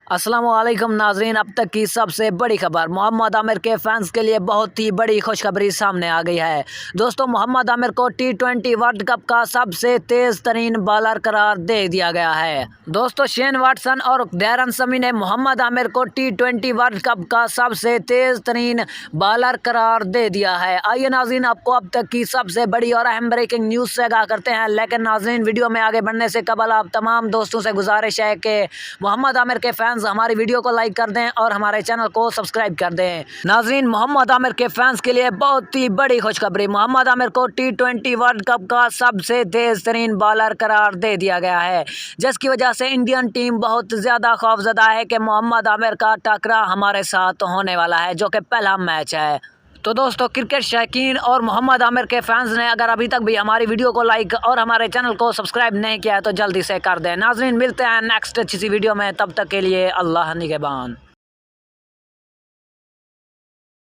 अस्सलाम वालेकुम नाजरीन, अब तक की सबसे बड़ी खबर। मोहम्मद आमिर के फैंस के लिए बहुत ही बड़ी खुशखबरी सामने आ गई है। दोस्तों, मोहम्मद आमिर को T20 वर्ल्ड कप का सबसे तेज तरीन बॉलर करार दे दिया गया है। दोस्तों, शेन वाटसन और डैरन समी ने मोहम्मद आमिर को T20 वर्ल्ड कप का सबसे तेज तरीन बॉलर करार दे दिया है। आइए नाजरीन, आपको अब तक की सबसे बड़ी और अहम ब्रेकिंग न्यूज़ से आगाह करते हैं। लेकिन नाजरीन, वीडियो में आगे बढ़ने से कबल आप तमाम दोस्तों से गुजारिश है कि मोहम्मद आमिर के फैंस हमारी वीडियो को लाइक कर दें और हमारे चैनल को सब्सक्राइब कर दें। नाजरीन, मोहम्मद आमिर के फैंस के लिए बहुत ही बड़ी खुशखबरी। मोहम्मद आमिर को T20 वर्ल्ड कप का सबसे तेज तरीन बॉलर करार दे दिया गया है, जिसकी वजह से इंडियन टीम बहुत ज़्यादा खौफजदा है कि मोहम्मद आमिर का टकरा हमारे साथ होने वाला है, जो कि पहला मैच है। तो दोस्तों, क्रिकेट शौकीन और मोहम्मद आमिर के फैंस ने अगर अभी तक भी हमारी वीडियो को लाइक और हमारे चैनल को सब्सक्राइब नहीं किया है तो जल्दी से कर दें। नाजरीन, मिलते हैं नेक्स्ट अच्छी सी वीडियो में, तब तक के लिए अल्लाह निगहबान।